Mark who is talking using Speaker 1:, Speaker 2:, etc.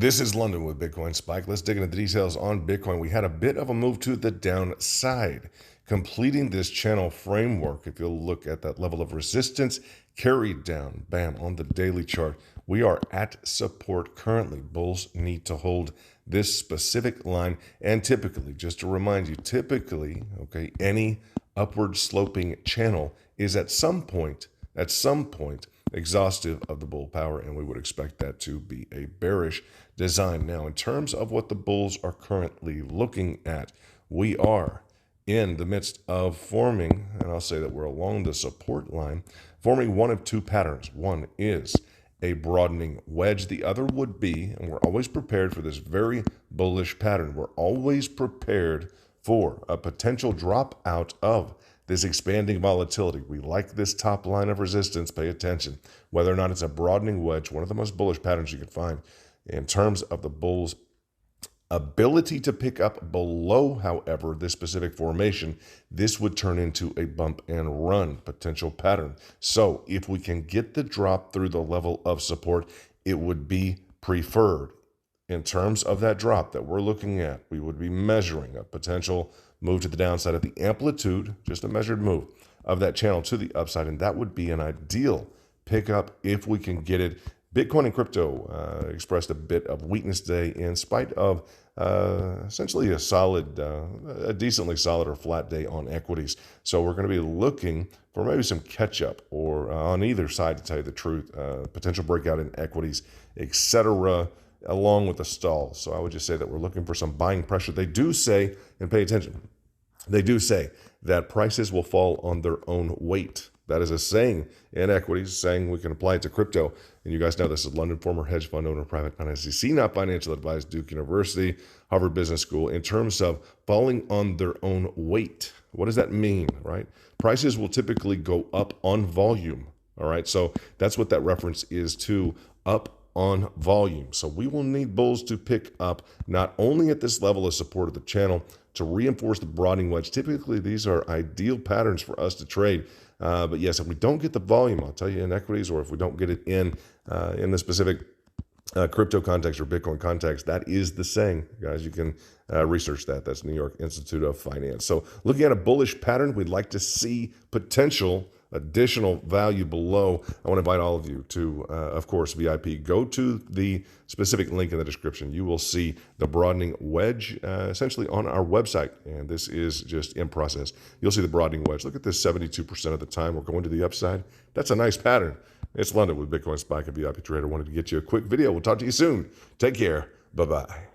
Speaker 1: This is London with Bitcoin Spike. Let's dig into the details on Bitcoin. We had a bit of a move to the downside, completing this channel framework. If you'll look at that level of resistance carried down, bam, on the daily chart, we are at support currently. Bulls need to hold this specific line. And typically, just to remind you, okay, any upward sloping channel is at some point, exhaustive of the bull power, and we would expect that to be a bearish design. Now, in terms of what the bulls are currently looking at, we are in the midst of forming, and I'll say that we're along the support line, forming one of two patterns. One is a broadening wedge. The other would be, and we're always prepared for this very bullish pattern, we're always prepared for a potential drop out of this expanding volatility. We like this top line of resistance. Pay attention. Whether or not it's a broadening wedge, one of the most bullish patterns you can find in terms of the bulls' ability to pick up below, however, this specific formation, this would turn into a bump and run potential pattern. So if we can get the drop through the level of support, it would be preferred. In terms of that drop that we're looking at, we would be measuring a potential move to the downside at the amplitude, just a measured move of that channel to the upside, and that would be an ideal pickup if we can get it. Bitcoin and crypto expressed a bit of weakness today in spite of essentially a decently solid or flat day on equities. So we're going to be looking for maybe some catch up or on either side, to tell you the truth, potential breakout in equities, etc., along with the stall. So I would just say that we're looking for some buying pressure. They do say, and pay attention, they do say that prices will fall on their own weight. That is a saying in equities, saying we can apply it to crypto. And you guys know this is London, former hedge fund owner, private non-SEC, not financial advisor, Duke University, Harvard Business School. In terms of falling on their own weight, what does that mean, right? Prices will typically go up on volume, all right? So that's what that reference is to, up on volume. So we will need bulls to pick up not only at this level of support of the channel to reinforce the broadening wedge. Typically, these are ideal patterns for us to trade. But yes, if we don't get the volume, I'll tell you in equities, or if we don't get it in the specific crypto context or Bitcoin context, that is the saying, guys. You can research that. That's New York Institute of Finance. So looking at a bullish pattern, we'd like to see potential additional value below. I want to invite all of you to, of course, VIP. Go to the specific link in the description. You will see the broadening wedge essentially on our website, and this is just in process. You'll see the broadening wedge. Look at this, 72% of the time we're going to the upside. That's a nice pattern. It's London with Bitcoin Spike, a VIP trader. Wanted to get you a quick video. We'll talk to you soon. Take care. Bye-bye.